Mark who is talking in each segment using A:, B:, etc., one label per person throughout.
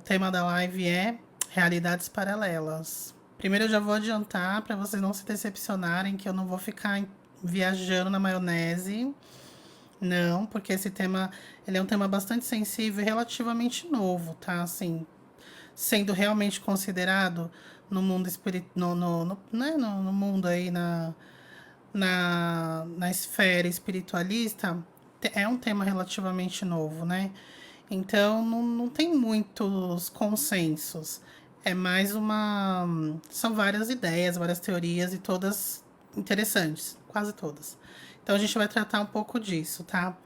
A: tema da live é realidades paralelas. Primeiro eu já vou adiantar para vocês não se decepcionarem que eu não vou ficar viajando na maionese. Não, porque esse tema, ele é um tema bastante sensível e relativamente novo, tá? Assim, sendo realmente considerado no mundo espiritual, no mundo aí, na esfera espiritualista, é um tema relativamente novo, né? Então, não tem muitos consensos. É mais uma. São várias ideias, várias teorias e todas interessantes, quase todas. Então, a gente vai tratar um pouco disso, tá?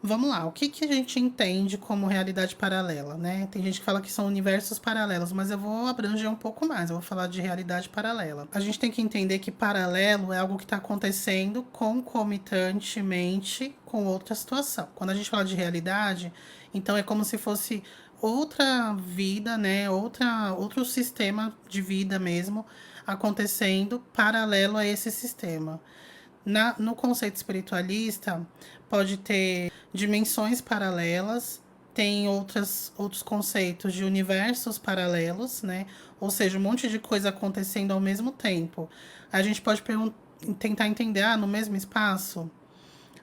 A: Vamos lá, o que, que a gente entende como realidade paralela, né? Tem gente que fala que são universos paralelos, mas eu vou abranger um pouco mais, eu vou falar de realidade paralela. A gente tem que entender que paralelo é algo que está acontecendo concomitantemente com outra situação. Quando a gente fala de realidade, então é como se fosse outra vida, né? Outro sistema de vida mesmo acontecendo paralelo a esse sistema. No conceito espiritualista, pode ter dimensões paralelas, tem outros conceitos de universos paralelos, né? Ou seja, um monte de coisa acontecendo ao mesmo tempo. A gente pode tentar entender, no mesmo espaço?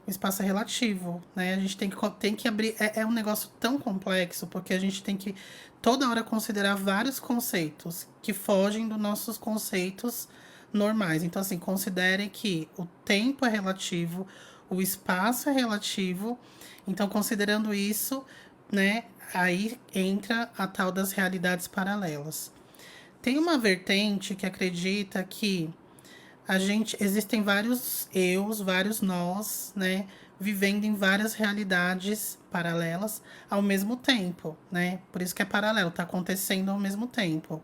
A: O espaço é relativo, né? A gente tem que abrir. É um negócio tão complexo, porque a gente tem que toda hora considerar vários conceitos que fogem dos nossos conceitos normais. Então, assim, considere que o tempo é relativo, o espaço é relativo. Então, considerando isso, né? Aí entra a tal das realidades paralelas. Tem uma vertente que acredita que existem vários eus, vários nós, né, vivendo em várias realidades paralelas ao mesmo tempo, né? Por isso que é paralelo, tá acontecendo ao mesmo tempo.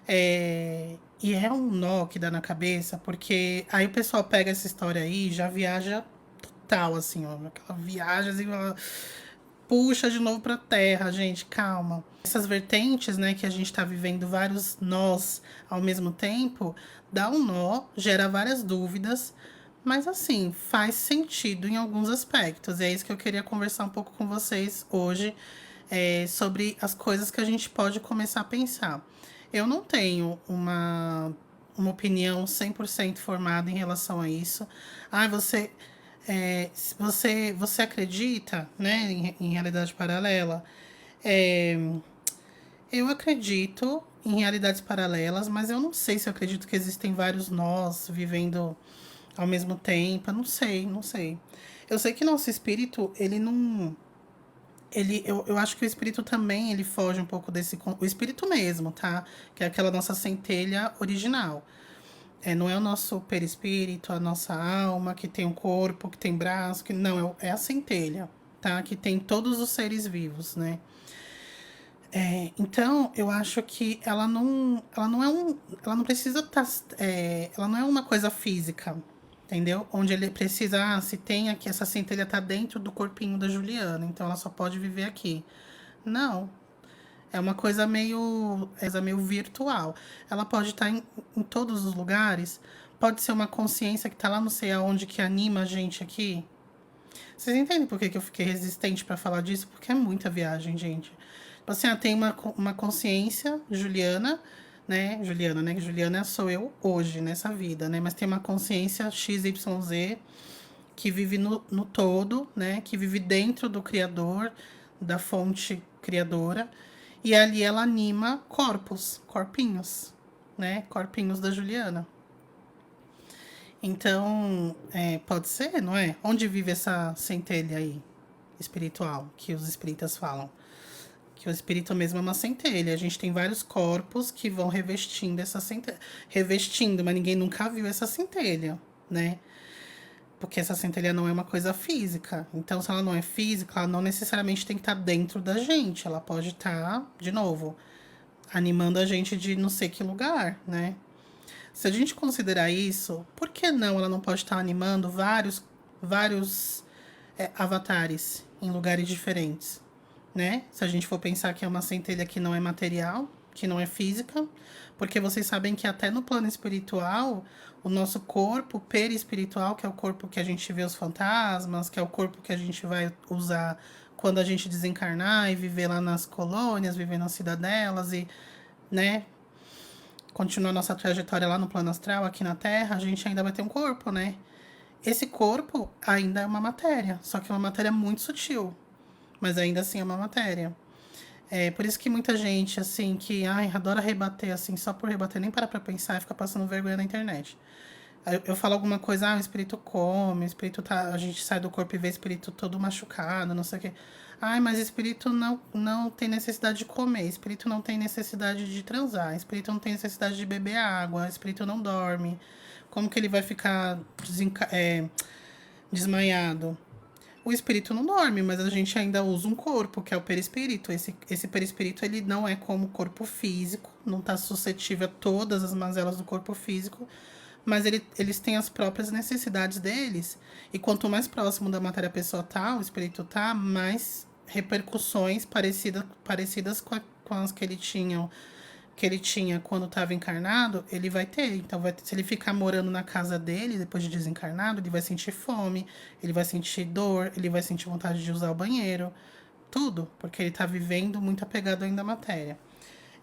A: E é um nó que dá na cabeça, porque aí o pessoal pega essa história aí e já viaja total, assim, ó, aquela viagem assim, puxa de novo pra terra, gente, calma. Essas vertentes, né, que a gente tá vivendo vários nós ao mesmo tempo, dá um nó, gera várias dúvidas, mas assim, faz sentido em alguns aspectos. E é isso que eu queria conversar um pouco com vocês hoje, sobre as coisas que a gente pode começar a pensar. Eu não tenho uma opinião 100% formada em relação a isso. Você acredita, né, em realidade paralela? É, eu acredito em realidades paralelas, mas eu não sei se eu acredito que existem vários nós vivendo ao mesmo tempo. Eu não sei, não sei. Eu sei que nosso espírito, ele não. Eu acho que o espírito também ele foge um pouco desse. O espírito mesmo, tá? Que é aquela nossa centelha original. Não é o nosso perispírito, a nossa alma, que tem um corpo, que tem braço, que não, é a centelha, tá? Que tem todos os seres vivos, né? Então, eu acho que ela não precisa estar, ela não é uma coisa física, entendeu? Onde ele precisa, se tem aqui, essa centelha tá dentro do corpinho da Juliana, então ela só pode viver aqui. Não, é uma coisa meio virtual. Ela pode estar em todos os lugares. Pode ser uma consciência que está lá não sei aonde que anima a gente aqui. Vocês entendem por que eu fiquei resistente para falar disso? Porque é muita viagem, gente. Assim, tem uma consciência Juliana, né? Juliana, né? Juliana sou eu hoje, nessa vida, né? Mas tem uma consciência XYZ que vive no todo, né? Que vive dentro do Criador, da fonte criadora. E ali ela anima corpinhos, né? Corpinhos da Juliana. Então, pode ser, não é? Onde vive essa centelha aí espiritual que os espíritas falam? Que o espírito mesmo é uma centelha. A gente tem vários corpos que vão revestindo essa centelha. Revestindo, mas ninguém nunca viu essa centelha, né? Porque essa centelha não é uma coisa física. Então, se ela não é física, ela não necessariamente tem que estar dentro da gente. Ela pode estar, de novo, animando a gente de não sei que lugar, né? Se a gente considerar isso, por que não ela não pode estar animando vários avatares em lugares diferentes, né? Se a gente for pensar que é uma centelha que não é material, que não é física, porque vocês sabem que até no plano espiritual, o nosso corpo perispiritual, que é o corpo que a gente vê os fantasmas, que é o corpo que a gente vai usar quando a gente desencarnar e viver lá nas colônias, viver nas cidadelas e, né, continuar nossa trajetória lá no plano astral, aqui na Terra, a gente ainda vai ter um corpo, né? Esse corpo ainda é uma matéria, só que é uma matéria muito sutil, mas ainda assim é uma matéria. É por isso que muita gente, assim, que ai, adora rebater, assim, só por rebater, nem para pra pensar e fica passando vergonha na internet. Eu falo alguma coisa, o espírito come, o espírito tá. A gente sai do corpo e vê o espírito todo machucado, não sei o quê. Ai, mas espírito não tem necessidade de comer, espírito não tem necessidade de transar, espírito não tem necessidade de beber água, espírito não dorme. Como que ele vai ficar desmaiado? O espírito não dorme, mas a gente ainda usa um corpo, que é o perispírito. Esse perispírito, ele não é como o corpo físico, não está suscetível a todas as mazelas do corpo físico, mas eles têm as próprias necessidades deles. E quanto mais próximo da matéria a pessoa tá, o espírito tá, mais repercussões parecidas com as que ele tinha quando estava encarnado, ele vai ter. Então, se ele ficar morando na casa dele, depois de desencarnado, ele vai sentir fome, ele vai sentir dor, ele vai sentir vontade de usar o banheiro, tudo, porque ele está vivendo muito apegado ainda à matéria.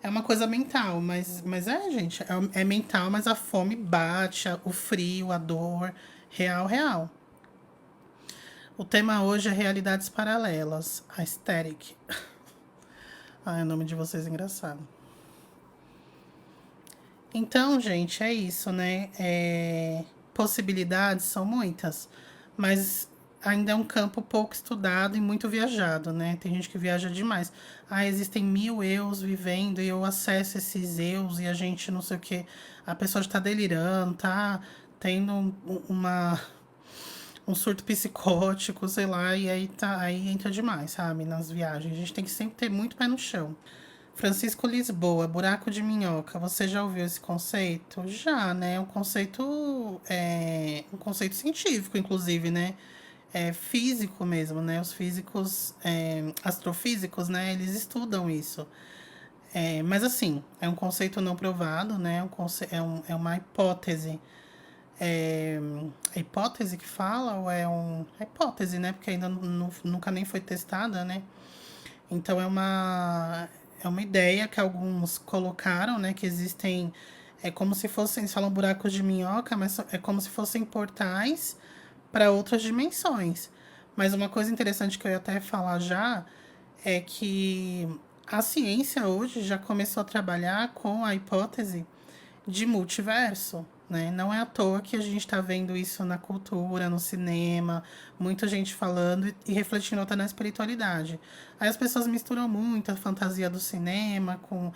A: É uma coisa mental, mas gente, é mental, mas a fome bate, o frio, a dor, real, real. O tema hoje é realidades paralelas, a aesthetic. Ai, o nome de vocês é engraçado. Então, gente, é isso, né? Possibilidades são muitas, mas ainda é um campo pouco estudado e muito viajado, né? Tem gente que viaja demais. Existem 1000 eus vivendo e eu acesso esses eus e a gente não sei o que. A pessoa está delirando, tá tendo um surto psicótico, sei lá, e aí entra demais, sabe? Nas viagens. A gente tem que sempre ter muito pé no chão. Francisco Lisboa, buraco de minhoca. Você já ouviu esse conceito? Já, né? Um conceito científico, inclusive, né? É físico mesmo, né? Os físicos, astrofísicos, né? Eles estudam isso. Mas assim, é um conceito não provado, né? É uma hipótese. É hipótese que fala ou é hipótese, né? Porque ainda nunca nem foi testada, né? Então é uma ideia que alguns colocaram, né? Que existem. É como se fossem. Eles falam buracos de minhoca, mas é como se fossem portais para outras dimensões. Mas uma coisa interessante que eu ia até falar já é que a ciência hoje já começou a trabalhar com a hipótese de multiverso, né? Não é à toa que a gente está vendo isso na cultura, no cinema, muita gente falando e refletindo até na espiritualidade. Aí as pessoas misturam muito a fantasia do cinema com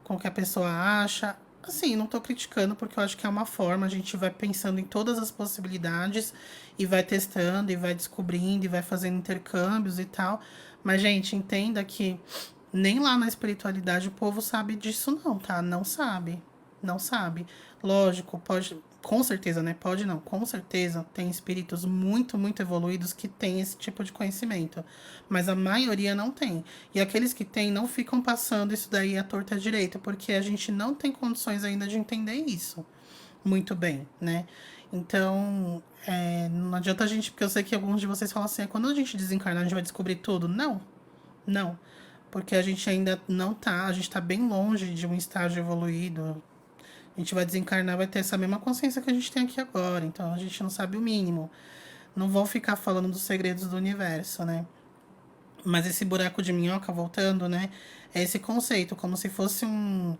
A: o que a pessoa acha. Assim, não estou criticando porque eu acho que é uma forma, a gente vai pensando em todas as possibilidades e vai testando e vai descobrindo e vai fazendo intercâmbios e tal. Mas, gente, entenda que nem lá na espiritualidade o povo sabe disso não, tá? Não sabe. Não sabe. Lógico, pode, com certeza, né? Pode não, com certeza tem espíritos muito, muito evoluídos que têm esse tipo de conhecimento. Mas a maioria não tem. E aqueles que têm não ficam passando isso daí à torta à direita, porque a gente não tem condições ainda de entender isso muito bem, né? Então, não adianta a gente, porque eu sei que alguns de vocês falam assim, quando a gente desencarnar, a gente vai descobrir tudo. Não, não. Porque a gente ainda não tá, a gente tá bem longe de um estágio evoluído. A gente vai desencarnar, vai ter essa mesma consciência que a gente tem aqui agora. Então a gente não sabe o mínimo. Não vão ficar falando dos segredos do universo, né? Mas esse buraco de minhoca, voltando, né? É esse conceito, como se fosse um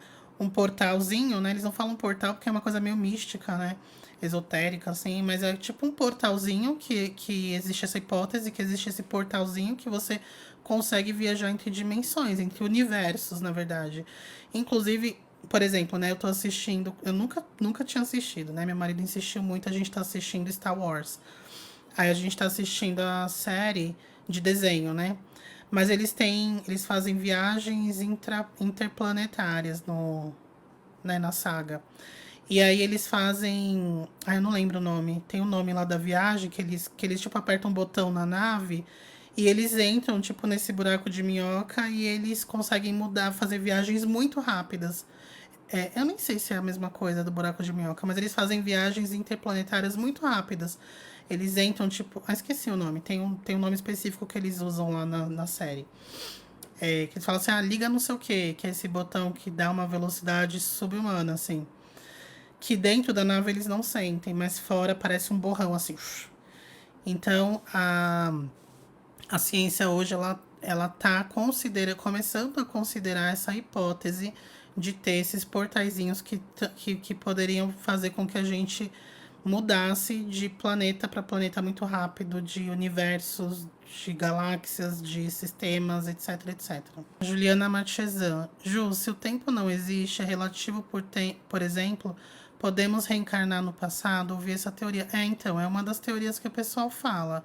A: portalzinho, né? Eles não falam portal porque é uma coisa meio mística, né? Esotérica, assim. Mas é tipo um portalzinho que existe essa hipótese, que existe esse portalzinho que você consegue viajar entre dimensões, entre universos, na verdade. Inclusive, por exemplo, né? Eu tô assistindo... Eu nunca tinha assistido, né? Meu marido insistiu muito, a gente tá assistindo Star Wars. Aí a gente tá assistindo a série de desenho, né? Mas eles fazem viagens interplanetárias né, na saga. E aí eles fazem, eu não lembro o nome. Tem um nome lá da viagem que eles tipo apertam um botão na nave e eles entram tipo nesse buraco de minhoca e eles conseguem mudar, fazer viagens muito rápidas. Eu nem sei se é a mesma coisa do buraco de minhoca, mas eles fazem viagens interplanetárias muito rápidas. Eles entram, tipo... Ah, esqueci o nome. Tem um nome específico que eles usam lá na série. Que eles falam assim, liga não sei o quê, que é esse botão que dá uma velocidade subhumana, assim. Que dentro da nave eles não sentem, mas fora parece um borrão, assim. Então, a ciência hoje, ela tá começando a considerar essa hipótese de ter esses portaizinhos que poderiam fazer com que a gente mudasse de planeta para planeta muito rápido, de universos, de galáxias, de sistemas, etc, etc. Juliana Marchesan. Ju, se o tempo não existe, é relativo por exemplo, podemos reencarnar no passado? Ouvi essa teoria. Então, é uma das teorias que o pessoal fala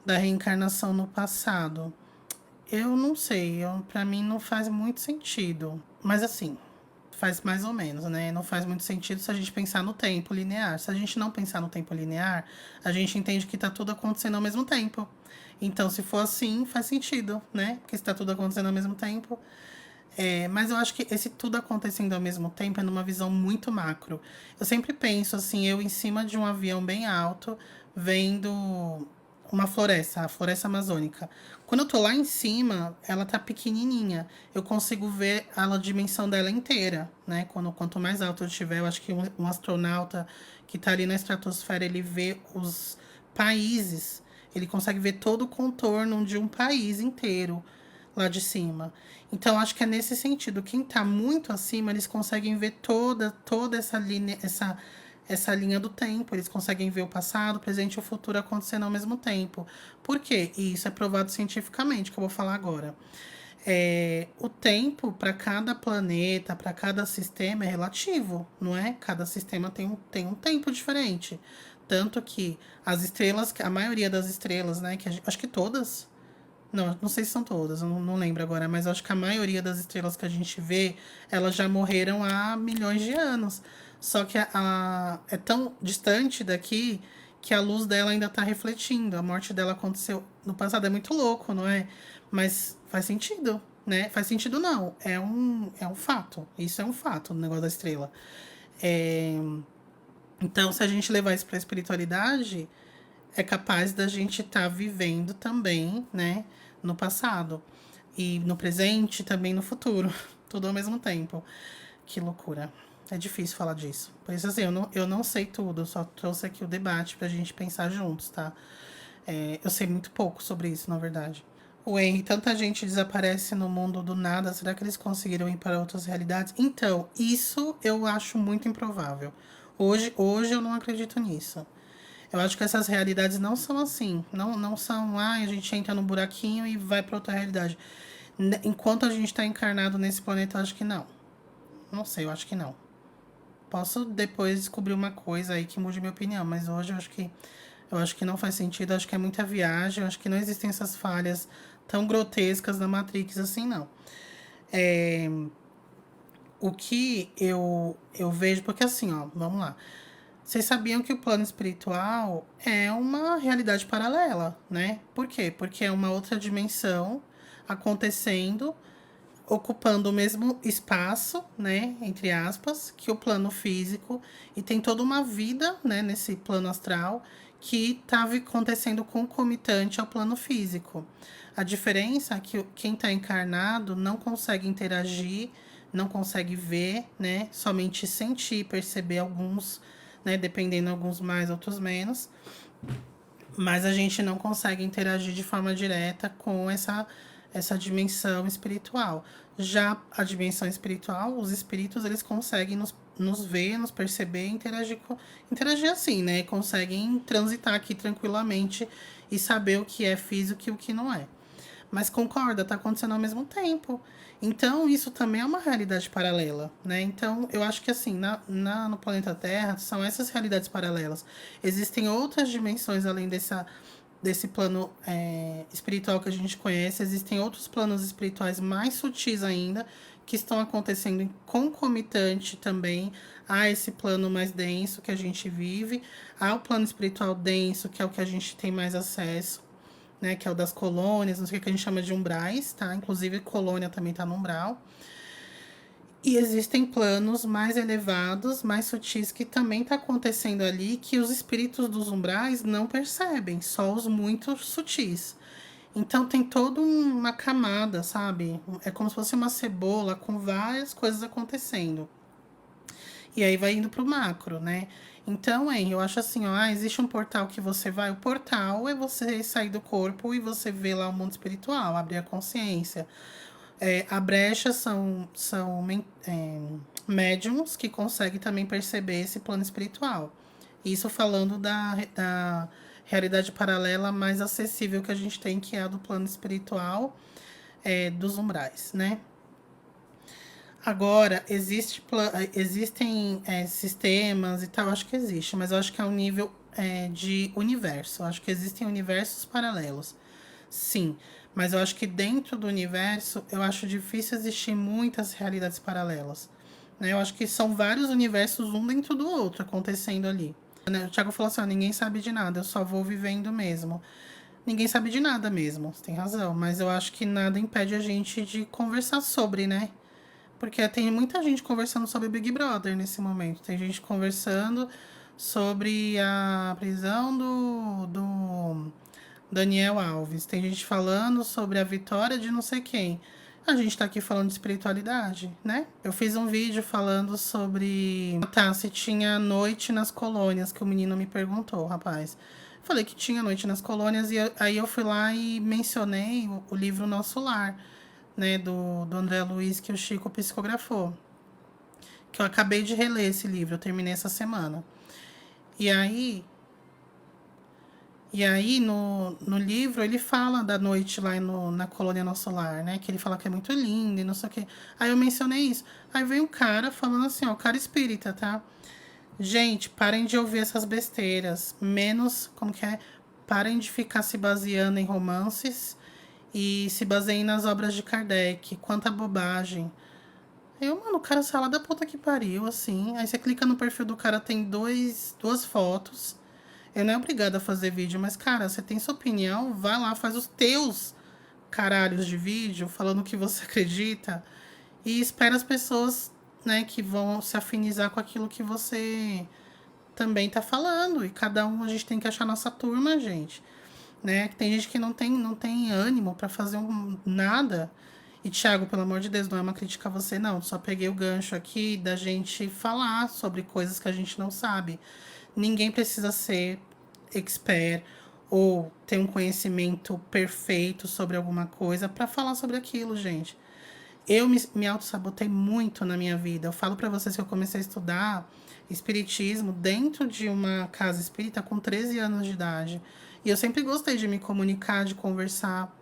A: da reencarnação no passado. Eu não sei, para mim não faz muito sentido. Mas assim, faz mais ou menos, né? Não faz muito sentido se a gente pensar no tempo linear. Se a gente não pensar no tempo linear, a gente entende que tá tudo acontecendo ao mesmo tempo. Então, se for assim, faz sentido, né? Porque está tudo acontecendo ao mesmo tempo. Mas eu acho que esse tudo acontecendo ao mesmo tempo é numa visão muito macro. Eu sempre penso assim, eu em cima de um avião bem alto, vendo uma floresta, a floresta amazônica. Quando eu tô lá em cima, ela tá pequenininha. Eu consigo ver a dimensão dela inteira, né? Quanto mais alto eu estiver, eu acho que um astronauta que tá ali na estratosfera, ele vê os países, ele consegue ver todo o contorno de um país inteiro lá de cima. Então, acho que é nesse sentido. Quem está muito acima, eles conseguem ver toda essa linha do tempo. Eles conseguem ver o passado, o presente e o futuro acontecendo ao mesmo tempo. Por quê? E isso é provado cientificamente, que eu vou falar agora. O tempo para cada planeta, para cada sistema é relativo, não é? Cada sistema tem um tempo diferente. Tanto que as estrelas, a maioria das estrelas, né? Acho que todas, não sei se são todas, eu não lembro agora, mas acho que a maioria das estrelas que a gente vê, elas já morreram há milhões de anos. Só que é tão distante daqui que a luz dela ainda está refletindo. A morte dela aconteceu no passado, é muito louco, não é? Mas faz sentido, né? Faz sentido não, é um fato. Isso é um fato, o negócio da estrela. É, Então, se a gente levar isso para a espiritualidade, é capaz da gente estar vivendo também, né, no passado. E no presente, também no futuro. Tudo ao mesmo tempo. Que loucura. É difícil falar disso. Por isso, assim, eu não sei tudo. Eu só trouxe aqui o debate pra gente pensar juntos, tá? Eu sei muito pouco sobre isso, na verdade. O Henry, tanta gente desaparece no mundo do nada. Será que eles conseguiram ir para outras realidades? Então, isso eu acho muito improvável. Hoje eu não acredito nisso. Eu acho que essas realidades não são assim. Não são, a gente entra no buraquinho e vai para outra realidade. Enquanto a gente está encarnado nesse planeta, eu acho que não. Não sei, eu acho que não. Posso depois descobrir uma coisa aí que mude minha opinião, mas hoje eu acho que não faz sentido, eu acho que é muita viagem, eu acho que não existem essas falhas tão grotescas na Matrix assim, não. É, o que eu vejo, porque assim, ó, vamos lá. Vocês sabiam que o plano espiritual é uma realidade paralela, né? Por quê? Porque é uma outra dimensão acontecendo, ocupando o mesmo espaço, né, entre aspas, que o plano físico, e tem toda uma vida, né, nesse plano astral que estava acontecendo concomitante ao plano físico. A diferença é que quem está encarnado não consegue interagir, não consegue ver, né, somente sentir, perceber alguns, né, dependendo alguns mais, outros menos, mas a gente não consegue interagir de forma direta com essa dimensão espiritual. Já a dimensão espiritual, os espíritos, eles conseguem nos ver, nos perceber, interagir assim, né? Conseguem transitar aqui tranquilamente e saber o que é físico e o que não é. Mas concorda, tá acontecendo ao mesmo tempo. Então, isso também é uma realidade paralela, né? Então, eu acho que assim, no planeta Terra, são essas realidades paralelas. Existem outras dimensões além desse plano espiritual que a gente conhece, existem outros planos espirituais mais sutis ainda, que estão acontecendo em concomitante também a esse plano mais denso que a gente vive, ao plano espiritual denso, que é o que a gente tem mais acesso, né, que é o das colônias, não sei o que a gente chama de umbrais, tá? Inclusive colônia também tá no umbral. E existem planos mais elevados, mais sutis, que também está acontecendo ali, que os espíritos dos umbrais não percebem, só os muito sutis. Então tem toda uma camada, sabe? É como se fosse uma cebola com várias coisas acontecendo. E aí vai indo pro macro, né? Então, eu acho assim, ó, existe um portal que você vai. O portal é você sair do corpo e você ver lá o mundo espiritual, abrir a consciência. A brecha são médiums que conseguem também perceber esse plano espiritual. Isso falando da realidade paralela mais acessível que a gente tem, que é a do plano espiritual, dos umbrais, né? Agora, existem sistemas e tal, acho que existe, mas eu acho que é um nível de universo. Eu acho que existem universos paralelos. Sim, mas eu acho que dentro do universo, eu acho difícil existir muitas realidades paralelas. Né? Eu acho que são vários universos, um dentro do outro, acontecendo ali. Né? O Thiago falou assim, ó, ninguém sabe de nada, eu só vou vivendo mesmo. Ninguém sabe de nada mesmo, você tem razão, mas eu acho que nada impede a gente de conversar sobre, né? Porque tem muita gente conversando sobre Big Brother nesse momento. Tem gente conversando sobre a prisão do Daniel Alves. Tem gente falando sobre a vitória de não sei quem. A gente tá aqui falando de espiritualidade, né? Eu fiz um vídeo falando sobre. Tá, se tinha noite nas colônias, que o menino me perguntou, rapaz. Falei que tinha noite nas colônias, e aí eu fui lá e mencionei o livro Nosso Lar, né? Do André Luiz, que o Chico psicografou. Que eu acabei de reler esse livro, eu terminei essa semana. E aí, no livro, ele fala da noite lá na Colônia Nosso Lar, né? Que ele fala que é muito lindo e não sei o quê. Aí eu mencionei isso. Aí veio um cara falando assim, ó, o cara espírita, tá? Gente, parem de ouvir essas besteiras. Menos, como que é? Parem de ficar se baseando em romances e se baseiem nas obras de Kardec. Quanta bobagem. Mano, o cara saiu lá da puta que pariu, assim. Aí você clica no perfil do cara, tem duas fotos. Eu não é obrigada a fazer vídeo, mas, cara, você tem sua opinião, vai lá, faz os teus caralhos de vídeo, falando o que você acredita, e espera as pessoas, né, que vão se afinizar com aquilo que você também tá falando. E cada um, a gente tem que achar nossa turma, gente. Né? Tem gente que não tem ânimo pra fazer nada. E, Thiago, pelo amor de Deus, não é uma crítica a você, não. Só peguei o gancho aqui da gente falar sobre coisas que a gente não sabe. Ninguém precisa ser expert ou ter um conhecimento perfeito sobre alguma coisa para falar sobre aquilo, gente. Eu me auto-sabotei muito na minha vida. Eu falo para vocês que eu comecei a estudar espiritismo dentro de uma casa espírita com 13 anos de idade. E eu sempre gostei de me comunicar, de conversar.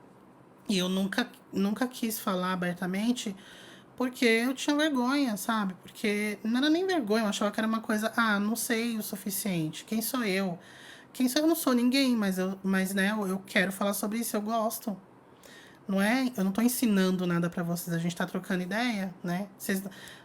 A: E eu nunca quis falar abertamente porque eu tinha vergonha, sabe? Porque não era nem vergonha, eu achava que era uma coisa, não sei o suficiente. Quem sou eu? Quem sou eu? Não sou ninguém, mas né, eu quero falar sobre isso, eu gosto. Não é? Eu não tô ensinando nada pra vocês, a gente tá trocando ideia, né?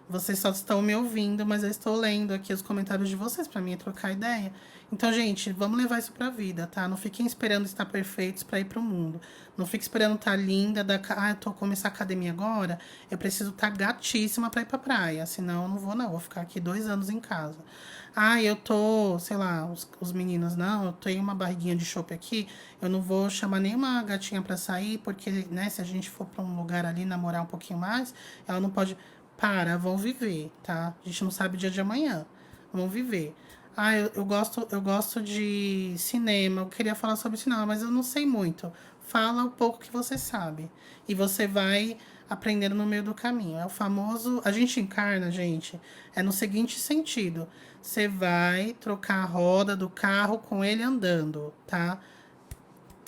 A: Vocês só estão me ouvindo, mas eu estou lendo aqui os comentários de vocês, pra mim é trocar ideia. Então, gente, vamos levar isso pra vida, tá? Não fiquem esperando estar perfeitos pra ir pro mundo. Não fiquem esperando estar linda, eu tô começar a academia agora, eu preciso estar gatíssima pra ir pra praia, senão eu não vou ficar aqui 2 anos em casa. Eu tô, sei lá, os meninos, não, eu tenho uma barriguinha de chope aqui, eu não vou chamar nenhuma gatinha pra sair, porque, né, se a gente for pra um lugar ali namorar um pouquinho mais, ela não pode. Vão viver, tá? A gente não sabe o dia de amanhã. Vão viver. Eu gosto de cinema, eu queria falar sobre cinema, mas eu não sei muito. Fala o pouco que você sabe. E você vai aprendendo no meio do caminho. É o famoso. A gente encarna, gente, é no seguinte sentido: você vai trocar a roda do carro com ele andando, tá?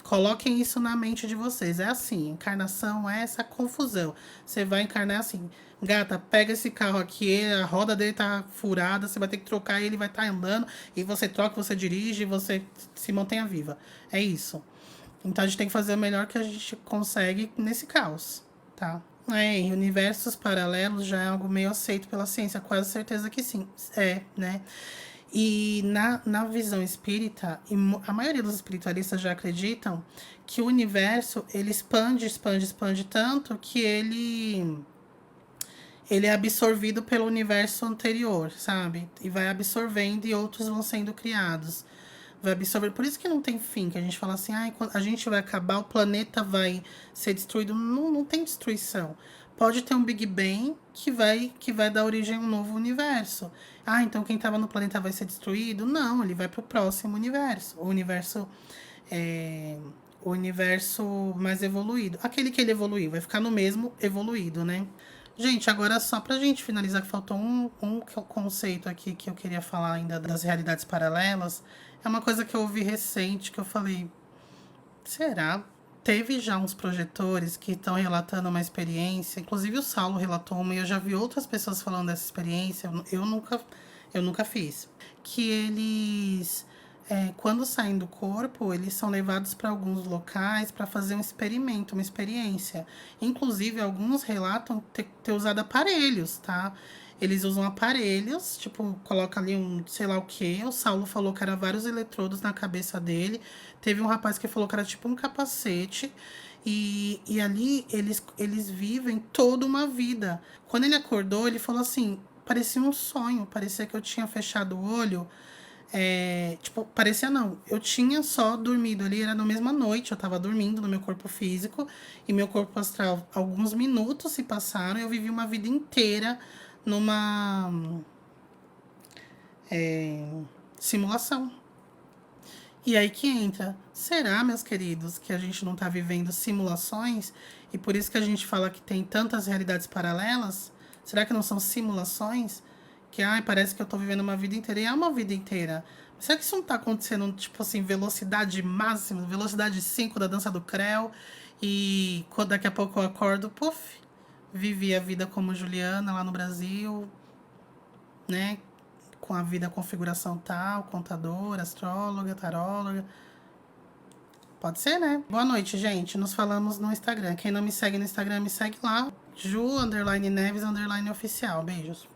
A: Coloquem isso na mente de vocês. É assim, encarnação é essa confusão. Você vai encarnar assim, gata, pega esse carro aqui, a roda dele tá furada, você vai ter que trocar, ele vai estar andando, e você troca, você dirige, e você se mantenha viva. É isso. Então a gente tem que fazer o melhor que a gente consegue nesse caos, tá? Em universos paralelos já é algo meio aceito pela ciência, quase certeza que sim. Né? E na visão espírita, a maioria dos espiritualistas já acreditam que o universo, ele expande tanto que ele é absorvido pelo universo anterior, sabe? E vai absorvendo e outros vão sendo criados. Vai absorver. Por isso que não tem fim, que a gente fala assim, ah, a gente vai acabar, o planeta vai ser destruído. Não, não tem destruição. Pode ter um Big Bang que vai dar origem a um novo universo. Ah, então quem estava no planeta vai ser destruído? Não, ele vai para o próximo universo. É, o universo mais evoluído. Aquele que ele evoluiu, vai ficar no mesmo evoluído, né? Gente, agora só pra gente finalizar, que faltou um conceito aqui que eu queria falar ainda das realidades paralelas. É uma coisa que eu ouvi recente, que eu falei, será? Teve já uns projetores que estão relatando uma experiência, inclusive o Saulo relatou uma, e eu já vi outras pessoas falando dessa experiência, eu nunca fiz. Que eles, quando saem do corpo, eles são levados para alguns locais para fazer um experimento, uma experiência. Inclusive, alguns relatam ter usado aparelhos, tá? Eles usam aparelhos, tipo, coloca ali um sei lá o que. O Saulo falou que era vários eletrodos na cabeça dele. Teve um rapaz que falou que era tipo um capacete. E ali eles vivem toda uma vida. Quando ele acordou, ele falou assim: parecia um sonho, parecia que eu tinha fechado o olho. Tipo, parecia não. Eu tinha só dormido ali, era na mesma noite, eu tava dormindo no meu corpo físico e meu corpo astral. Alguns minutos se passaram e eu vivi uma vida inteira numa simulação. E aí que entra, será, meus queridos, que a gente não tá vivendo simulações e por isso que a gente fala que tem tantas realidades paralelas? Será que não são simulações? Que, ai, parece que eu tô vivendo uma vida inteira e é uma vida inteira. Mas será que isso não tá acontecendo, tipo assim, velocidade máxima, velocidade 5 da dança do Creu e daqui a pouco eu acordo, puf, vivi a vida como Juliana lá no Brasil, né? Com a vida configuração tal, contadora, astróloga, taróloga. Pode ser, né? Boa noite, gente. Nos falamos no Instagram. Quem não me segue no Instagram, me segue lá. Ju_Neves_oficial. Beijos.